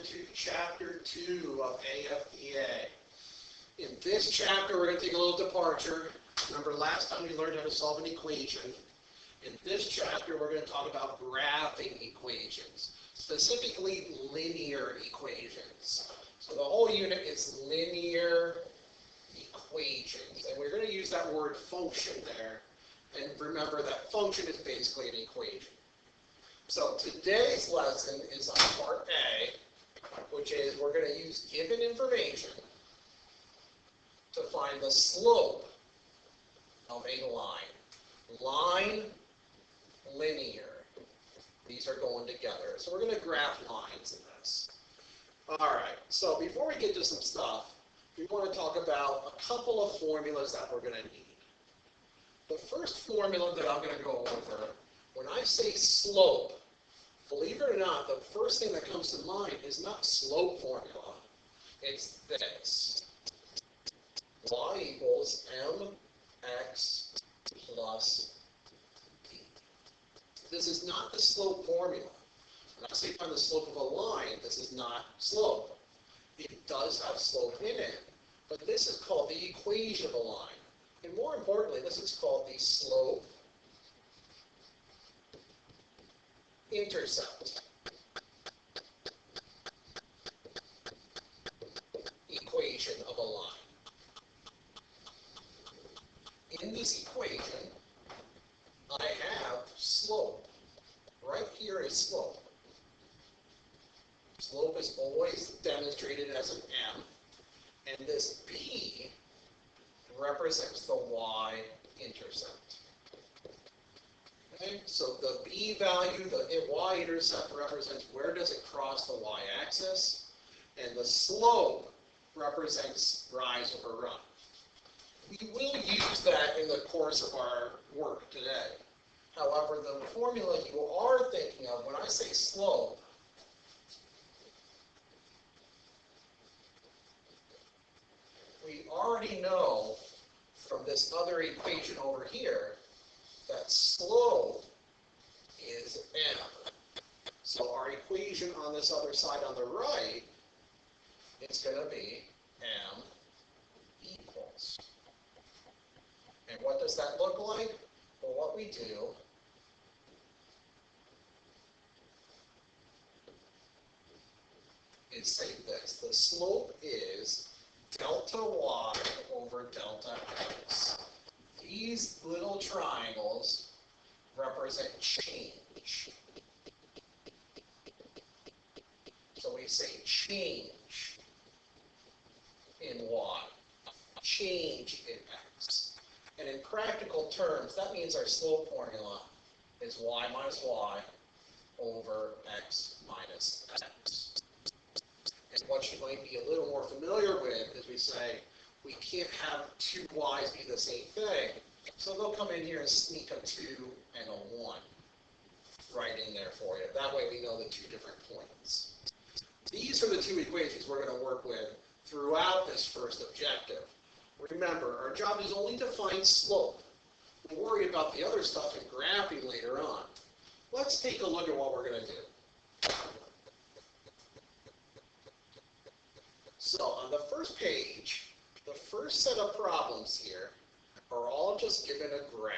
to Chapter 2 of AFDA. In this chapter, we're going to take a little departure. Remember, last time we learned how to solve an equation. In this chapter, we're going to talk about graphing equations, specifically linear equations. So the whole unit is linear equations, and we're going to use that word function there. And remember that function is basically an equation. So today's lesson is on part A, which is we're going to use given information to find the slope of a line. Line, linear. These are going together. So we're going to graph lines in this. All right, so before we get to some stuff, we want to talk about a couple of formulas that we're going to need. The first formula that I'm going to go over, when I say slope, believe it or not, the first thing that comes to mind is not slope formula. It's this. Y equals mx plus b. This is not the slope formula. When I say find the slope of a line, this is not slope. It does have slope in it, but this is called the equation of a line. And more importantly, this is called the slope intercept equation of a line. In this equation, I have slope. Right here is slope. Slope is always demonstrated as an M, and this B represents the y-intercept. Okay, so the B value, the y-intercept represents where does it cross the y-axis, and the slope represents rise over run. We will use that in the course of our work today. However, the formula you are thinking of when I say slope, we already know from this other equation over here that slope is m. So our equation on this other side on the right is going to be m equals. And what does that look like? Well, what we do is say this. The slope is delta y over delta x. These little triangles represent change. So we say change in y, change in x. And in practical terms, that means our slope formula is y minus y over x minus x. And what you might be a little more familiar with is we say we can't have two y's be the same thing. So they'll come in here and sneak a 2 and a 1 right in there for you. That way we know the two different points. These are the two equations we're going to work with throughout this first objective. Remember, our job is only to find slope. We'll worry about the other stuff in graphing later on. Let's take a look at what we're going to do. So on the first page, the first set of problems here are all just given a graph.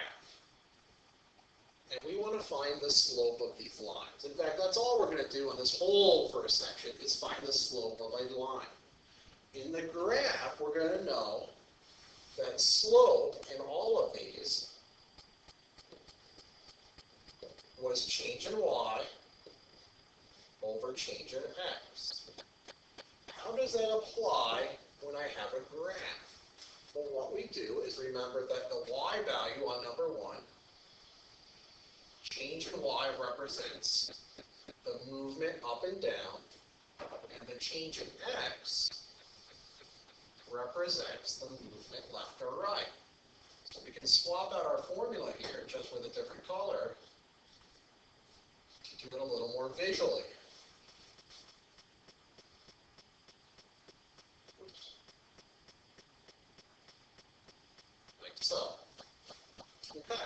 And we want to find the slope of these lines. In fact, that's all we're going to do in this whole first section is find the slope of a line. In the graph, we're going to know that slope in all of these was change in y over change in x. How does that apply when I have a graph? Well, what we do is remember that the y value on number 1, change in y represents the movement up and down, and the change in x represents the movement left or right. So we can swap out our formula here just with a different color to do it a little more visually. So, okay,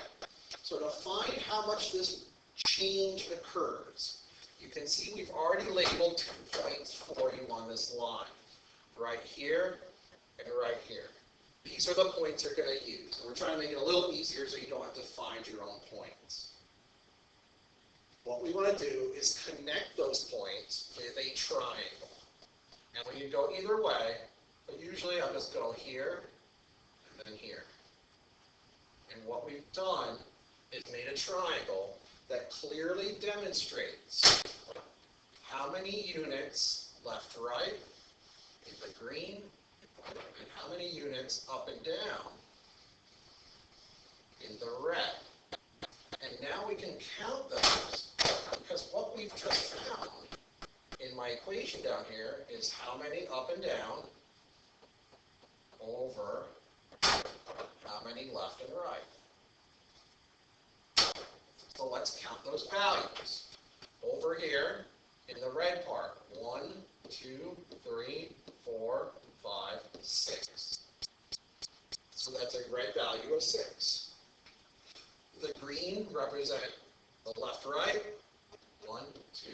so to find how much this change occurs, You can see we've already labeled 2 points for you on this line. Right here and right here. These are the points you're going to use. And we're trying to make it a little easier so you don't have to find your own points. What we want to do is connect those points with a triangle. And we can go either way, but usually I'll just go here and then here. And what we've done is made a triangle that clearly demonstrates how many units left, right, in the green, and how many units up and down in the red. And now we can count those, because what we've just found in my equation down here is how many up and down over how many left and right. So let's count those values. Over here in the red part, 1, 2, 3, 4, 5, 6. So that's a red value of 6. The green represent the left, right, 1, 2,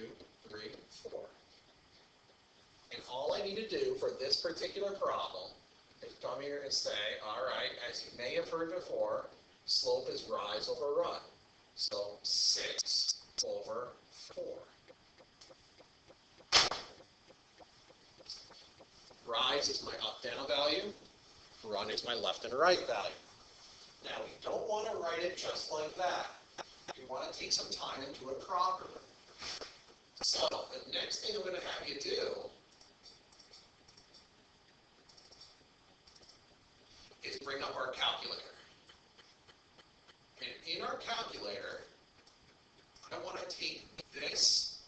3, 4. And all I need to do for this particular problem is come here and say, all right, as you may have heard before, slope is rise over run. So 6 over 4. Rise is my up-down value. Run is my left and right value. Now, we don't want to write it just like that. We want to take some time and do it properly. So, the next thing I'm going to have you do is bring up our calculator. And in our calculator, I want to take this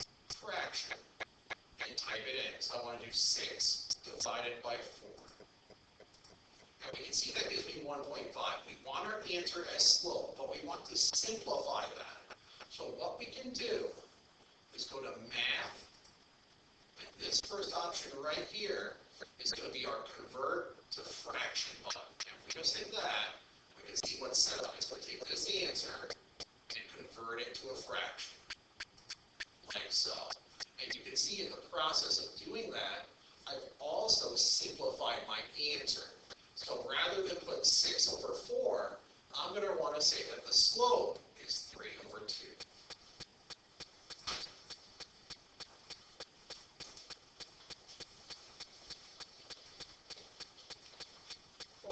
fraction and type it in. So I want to do 6 divided by 4. Now we can see that gives me 1.5. We want our answer as slope, but we want to simplify that. So what we can do is go to math, and this first option right here is going to be our convert to fraction button. And if we just hit that, we can see what's set up. It's going to take this answer and convert it to a fraction, like so. And you can see in the process of doing that, I've also simplified my answer. So rather than put 6 over 4, I'm going to want to say that the slope is 3 over 2.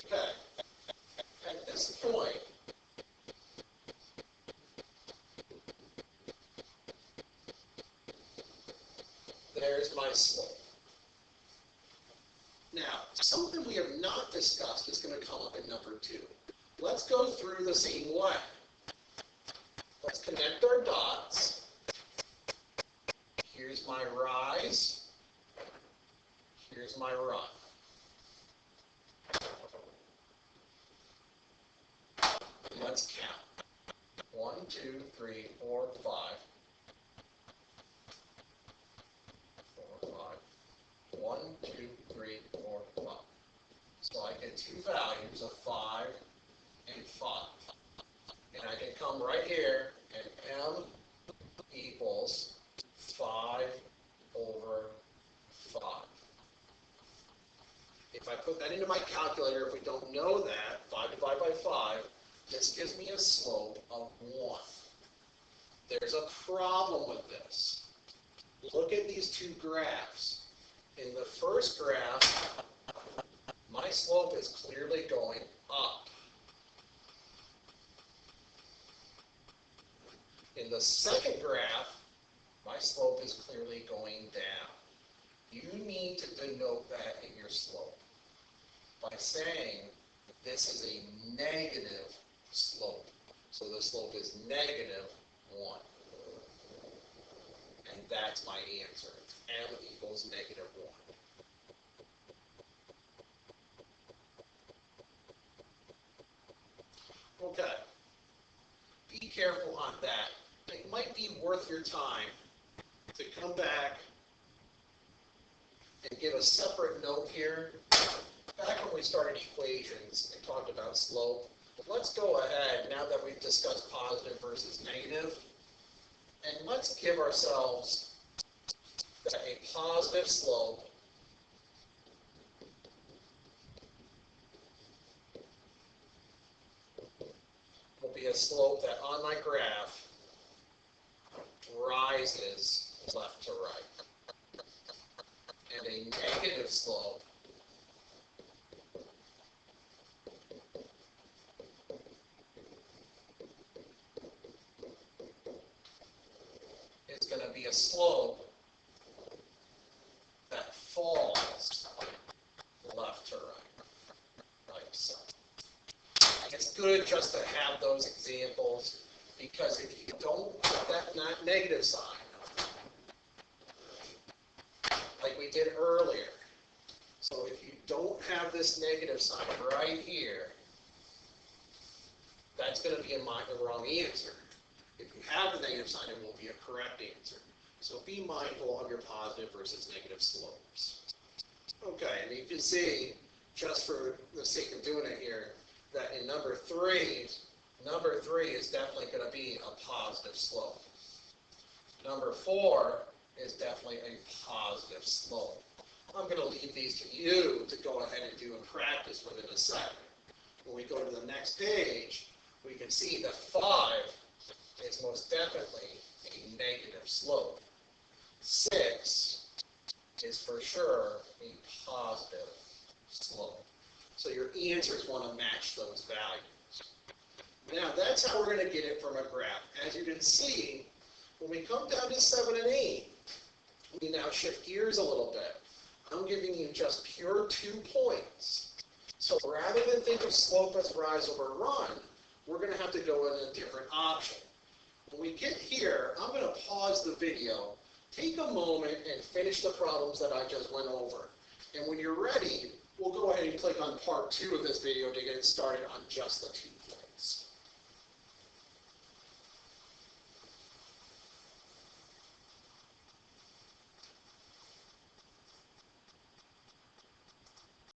Okay. At this point, there's my slope. Now, something we have not discussed is going to come up in number 2. Let's go through the same way. Let's connect our dots. Here's my rise. Here's my run. Let's count. 1, 2, 3, 4, 5. 4, 5. 1, 2, 3, 4, 5. So I get 2 values of 5 and 5. And I can come right here and m equals 5 over 5. If I put that into my calculator, if we don't know that, 5 divided by 5, this gives me a slope of 1. There's a problem with this. Look at these 2 graphs. In the first graph, my slope is clearly going up. In the second graph, my slope is clearly going down. You need to denote that in your slope by saying this is a negative slope. So the slope is negative 1. And that's my answer. M equals negative 1. Okay. Be careful on that. It might be worth your time to come back and give a separate note here. Back when we started equations and talked about slope, let's go ahead, now that we've discussed positive versus negative, and let's give ourselves that a positive slope will be a slope that on my graph rises left to right. And a negative slope is going to be a slope that falls left to right, like so. It's good just to have those examples, because if you don't put that negative sign, like we did earlier, so if you don't have this negative sign right here, that's going to be the wrong answer. If you have the negative sign, it will be a correct answer. So be mindful of your positive versus negative slopes. Okay, and you can see, just for the sake of doing it here, that in number three is definitely going to be a positive slope. Number 4 is definitely a positive slope. I'm going to leave these to you to go ahead and do and practice with in a second. When we go to the next page, we can see that 5 is most definitely a negative slope. 6 is for sure a positive slope. So your answers want to match those values. Now that's how we're going to get it from a graph. As you can see, when we come down to 7 and 8, we now shift gears a little bit. I'm giving you just pure 2 points. So rather than think of slope as rise over run, we're going to have to go in a different option. When we get here, I'm going to pause the video, take a moment and finish the problems that I just went over. And when you're ready, we'll go ahead and click on part 2 of this video to get started on just the 2 points.